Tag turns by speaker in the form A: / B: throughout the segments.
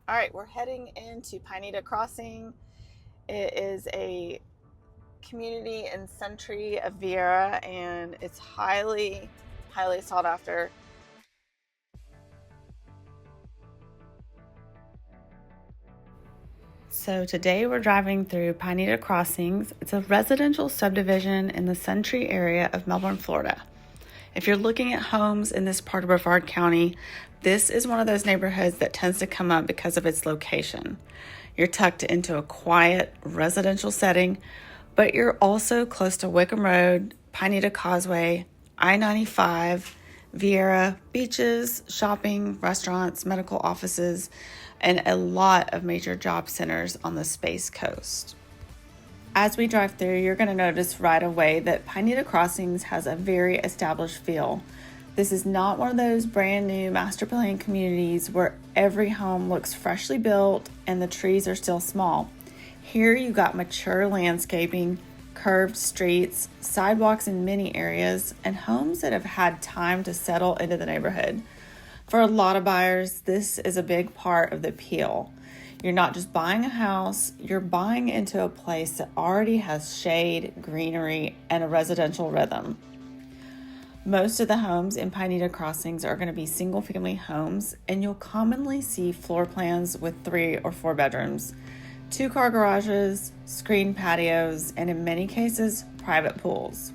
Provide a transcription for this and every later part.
A: All right, we're heading into Pineda Crossing. It is a community in Suntree of Viera, and it's highly sought after. So today we're driving through Pineda Crossings. It's a residential subdivision in the Suntree area of Melbourne, Florida. If you're looking at homes in this part of Brevard County, this is one of those neighborhoods that tends to come up because of its location. You're tucked into a quiet residential setting, but you're also close to Wickham Road, Pineda Causeway, I-95, Viera, beaches, shopping, restaurants, medical offices, and a lot of major job centers on the Space Coast. As we drive through, you're going to notice right away that Pineda Crossings has a very established feel. This is not one of those brand new master plan communities where every home looks freshly built and the trees are still small. Here you got mature landscaping, curved streets, sidewalks in many areas, and homes that have had time to settle into the neighborhood. For a lot of buyers, this is a big part of the appeal. You're not just buying a house, you're buying into a place that already has shade, greenery, and a residential rhythm. Most of the homes in Pineda Crossings are going to be single-family homes, and you'll commonly see floor plans with 3 or 4 bedrooms, 2-car garages, screened patios, and in many cases, private pools.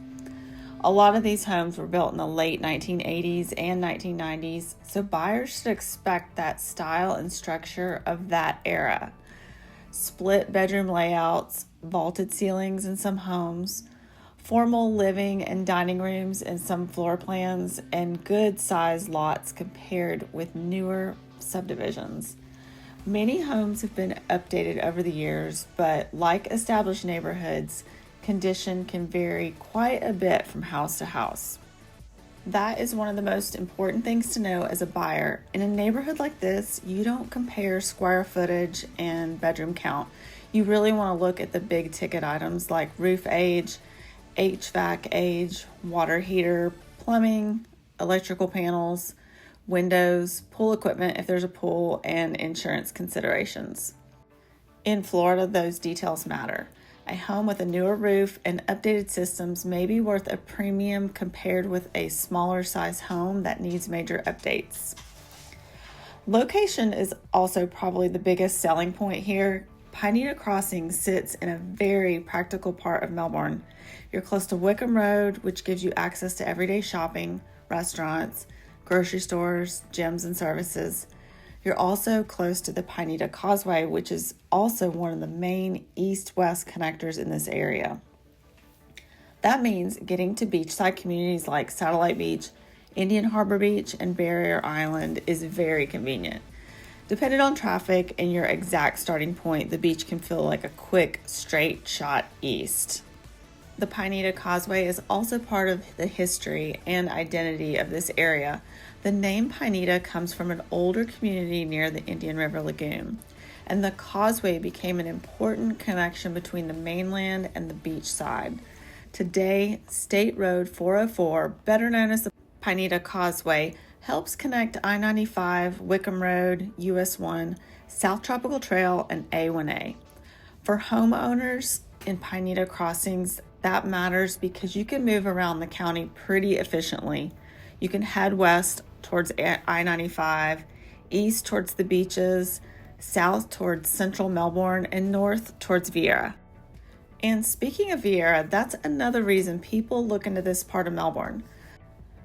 A: A lot of these homes were built in the late 1980s and 1990s, so buyers should expect that style and structure of that era. Split bedroom layouts, vaulted ceilings in some homes, formal living and dining rooms in some floor plans, and good-sized lots compared with newer subdivisions. Many homes have been updated over the years, but like established neighborhoods, condition can vary quite a bit from house to house. That is one of the most important things to know as a buyer. In a neighborhood like this, you don't compare square footage and bedroom count. You really want to look at the big ticket items like roof age, HVAC age, water heater, plumbing, electrical panels, windows, pool equipment if there's a pool, and insurance considerations. In Florida, those details matter. A home with a newer roof and updated systems may be worth a premium compared with a smaller size home that needs major updates. Location is also probably the biggest selling point here. Pineda Crossings sits in a very practical part of Melbourne. You're close to Wickham Road, which gives you access to everyday shopping, restaurants, grocery stores, gyms, and services. You're also close to the Pineda Causeway, which is also one of the main east-west connectors in this area. That means getting to beachside communities like Satellite Beach, Indian Harbour Beach, and Barrier Island is very convenient. Depending on traffic and your exact starting point, the beach can feel like a quick, straight shot east. The Pineda Causeway is also part of the history and identity of this area. The name Pineda comes from an older community near the Indian River Lagoon, and the causeway became an important connection between the mainland and the beachside. Today, State Road 404, better known as the Pineda Causeway, helps connect I-95, Wickham Road, US 1, South Tropical Trail, and A1A. For homeowners in Pineda Crossings, that matters because you can move around the county pretty efficiently. You can head west towards I-95, east towards the beaches, south towards central Melbourne, and north towards Viera. And speaking of Viera, that's another reason people look into this part of Melbourne.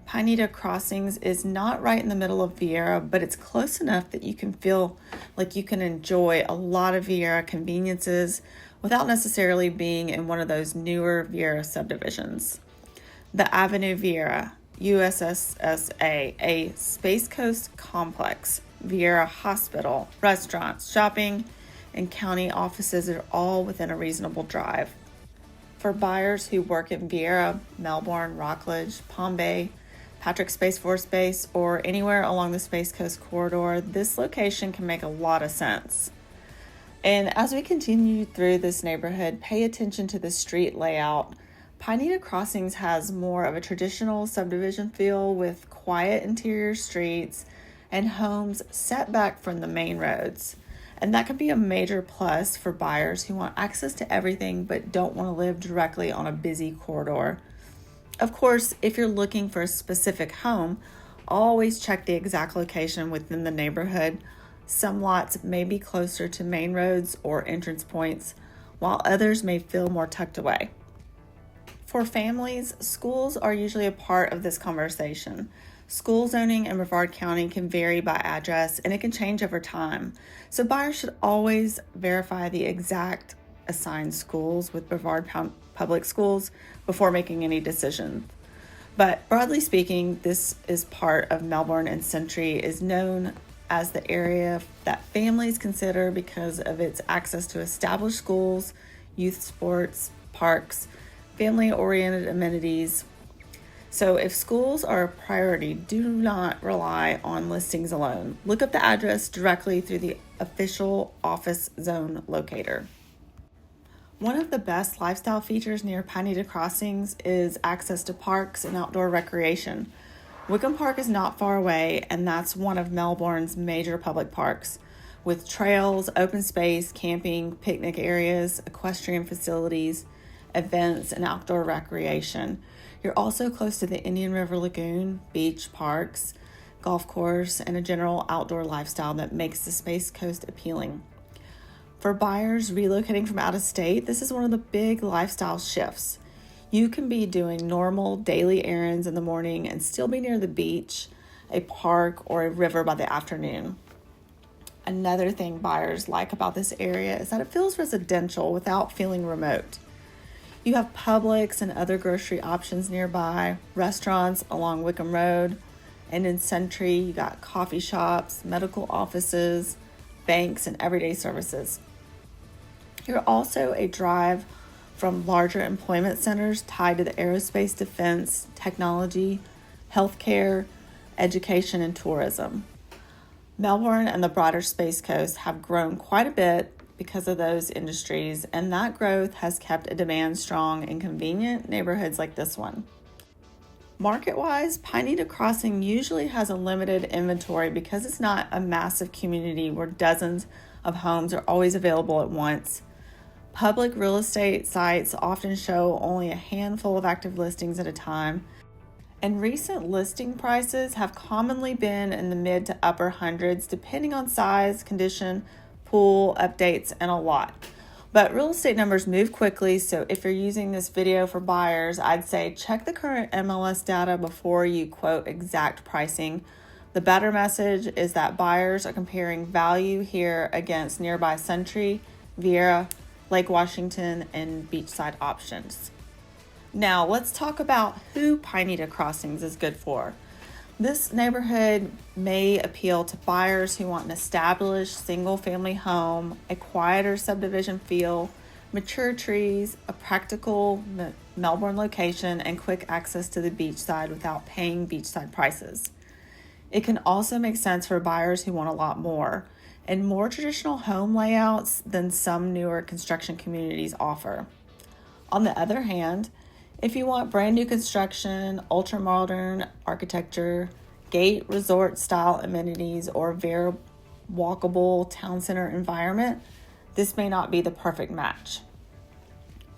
A: Pineda Crossings is not right in the middle of Viera, but it's close enough that you can feel like you can enjoy a lot of Viera conveniences without necessarily being in one of those newer Viera subdivisions. The Avenue Viera, USSSA, a Space Coast complex, Viera Hospital, restaurants, shopping, and county offices are all within a reasonable drive. For buyers who work in Viera, Melbourne, Rockledge, Palm Bay, Patrick Space Force Base, or anywhere along the Space Coast corridor, this location can make a lot of sense. And as we continue through this neighborhood, pay attention to the street layout. Pineda Crossings has more of a traditional subdivision feel with quiet interior streets and homes set back from the main roads. And that can be a major plus for buyers who want access to everything but don't want to live directly on a busy corridor. Of course, if you're looking for a specific home, always check the exact location within the neighborhood. Some lots may be closer to main roads or entrance points, while others may feel more tucked away. For families, schools are usually a part of this conversation. School zoning in Brevard County can vary by address and it can change over time. So buyers should always verify the exact assigned schools with Brevard Public Schools before making any decisions. But broadly speaking, this is part of Melbourne, and Suntree is known as the area that families consider because of its access to established schools, youth sports, parks, family-oriented amenities. So if schools are a priority, do not rely on listings alone. Look up the address directly through the official office zone locator. One of the best lifestyle features near Pineda Crossings is access to parks and outdoor recreation. Wickham Park is not far away, and that's one of Melbourne's major public parks, with trails, open space, camping, picnic areas, equestrian facilities, events, and outdoor recreation. You're also close to the Indian River Lagoon, beach, parks, golf course, and a general outdoor lifestyle that makes the Space Coast appealing. For buyers relocating from out of state, this is one of the big lifestyle shifts. You can be doing normal daily errands in the morning and still be near the beach, a park, or a river by the afternoon. Another thing buyers like about this area is that it feels residential without feeling remote. You have Publix and other grocery options nearby, restaurants along Wickham Road, and in Suntree, you got coffee shops, medical offices, banks, and everyday services. You're also a drive from larger employment centers tied to the aerospace, defense, technology, healthcare, education, and tourism. Melbourne and the broader Space Coast have grown quite a bit because of those industries, and that growth has kept a demand strong in convenient neighborhoods like this one. Market-wise, Pineda Crossing usually has a limited inventory because it's not a massive community where dozens of homes are always available at once. Public real estate sites often show only a handful of active listings at a time, and recent listing prices have commonly been in the mid to upper hundreds depending on size, condition, pool, updates, and a lot. But real estate numbers move quickly, so if you're using this video for buyers, I'd say check the current MLS data before you quote exact pricing. The better message is that buyers are comparing value here against nearby Suntree, Viera, Lake Washington, and beachside options. Now let's talk about who Pineda Crossings is good for. This neighborhood may appeal to buyers who want an established single-family home, a quieter subdivision feel, mature trees, a practical Melbourne location, and quick access to the beachside without paying beachside prices. It can also make sense for buyers who want a lot more and more traditional home layouts than some newer construction communities offer. On the other hand, if you want brand new construction, ultra-modern architecture, gate resort style amenities, or a very walkable town center environment, this may not be the perfect match.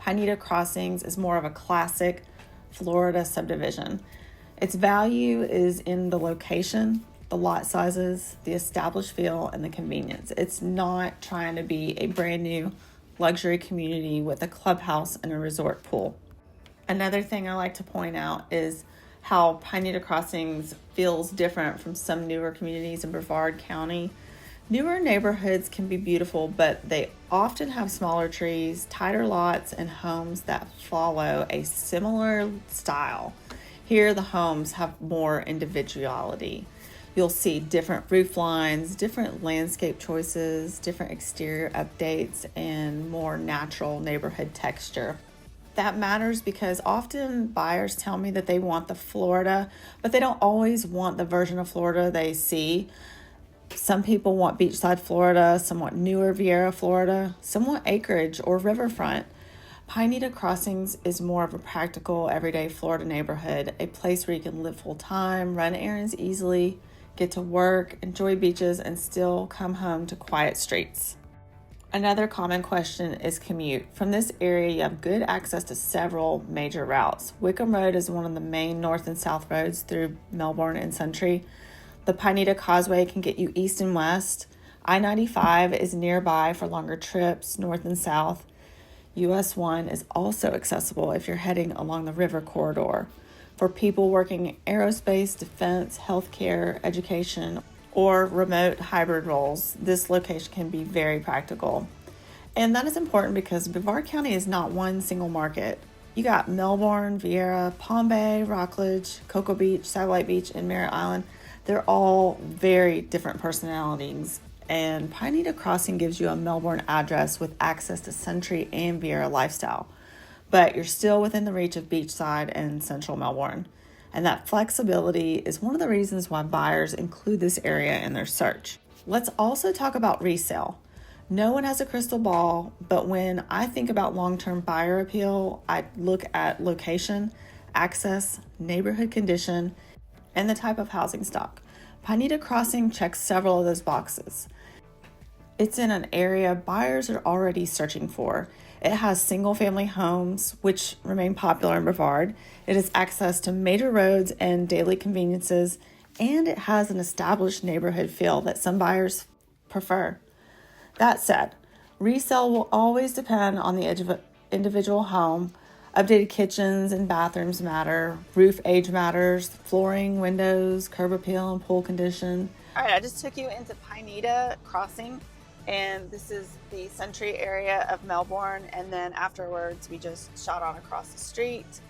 A: Pineda Crossings is more of a classic Florida subdivision. Its value is in the location, the lot sizes, the established feel, and the convenience. It's not trying to be a brand new luxury community with a clubhouse and a resort pool. Another thing I like to point out is how Pineda Crossings feels different from some newer communities in Brevard County. Newer neighborhoods can be beautiful, but they often have smaller trees, tighter lots, and homes that follow a similar style. Here, the homes have more individuality. You'll see different roof lines, different landscape choices, different exterior updates, and more natural neighborhood texture. That matters because often buyers tell me that they want the Florida, but they don't always want the version of Florida they see. Some people want beachside Florida, some want newer Viera Florida, some want acreage or riverfront. Pineda Crossings is more of a practical, everyday Florida neighborhood, a place where you can live full time, run errands easily, get to work, enjoy beaches, and still come home to quiet streets. Another common question is commute. From this area, you have good access to several major routes. Wickham Road is one of the main north and south roads through Melbourne and Suntree. The Pineda Causeway can get you east and west. I-95 is nearby for longer trips, north and south. US 1 is also accessible if you're heading along the river corridor. For people working in aerospace, defense, healthcare, education, or remote hybrid roles, this location can be very practical. And that is important because Brevard County is not one single market. You got Melbourne, Viera, Palm Bay, Rockledge, Cocoa Beach, Satellite Beach, and Merritt Island. They're all very different personalities. And Pineda Crossing gives you a Melbourne address with access to Suntree and Viera lifestyle. But you're still within the reach of beachside and central Melbourne. And that flexibility is one of the reasons why buyers include this area in their search. Let's also talk about resale. No one has a crystal ball, but when I think about long-term buyer appeal, I look at location, access, neighborhood condition, and the type of housing stock. Pineda Crossing checks several of those boxes. It's in an area buyers are already searching for. It has single-family homes, which remain popular in Brevard. It has access to major roads and daily conveniences, and it has an established neighborhood feel that some buyers prefer. That said, resale will always depend on the edge of an individual home. Updated kitchens and bathrooms matter. Roof age matters. Flooring, windows, curb appeal, and pool condition. All right, I just took you into Pineda Crossing, and this is the Suntree area of Melbourne. And then afterwards, we just shot on across the street.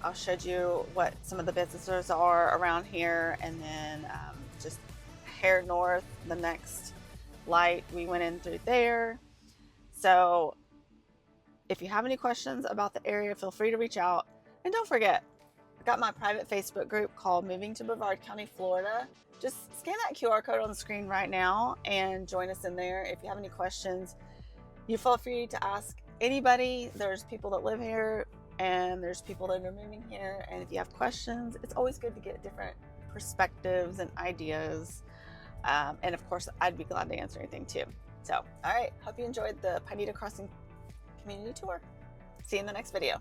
A: I showed you what some of the businesses are around here, and then just hair north, the next light, we went in through there. So if you have any questions about the area, feel free to reach out. And don't forget, I've got my private Facebook group called Moving to Brevard County, Florida. Just scan that QR code on the screen right now and join us in there. If you have any questions, you feel free to ask anybody. There's people that live here and there's people that are moving here. And if you have questions, it's always good to get different perspectives and ideas. And of course, I'd be glad to answer anything too. So, all right, hope you enjoyed the Pineda Crossing community tour. See you in the next video.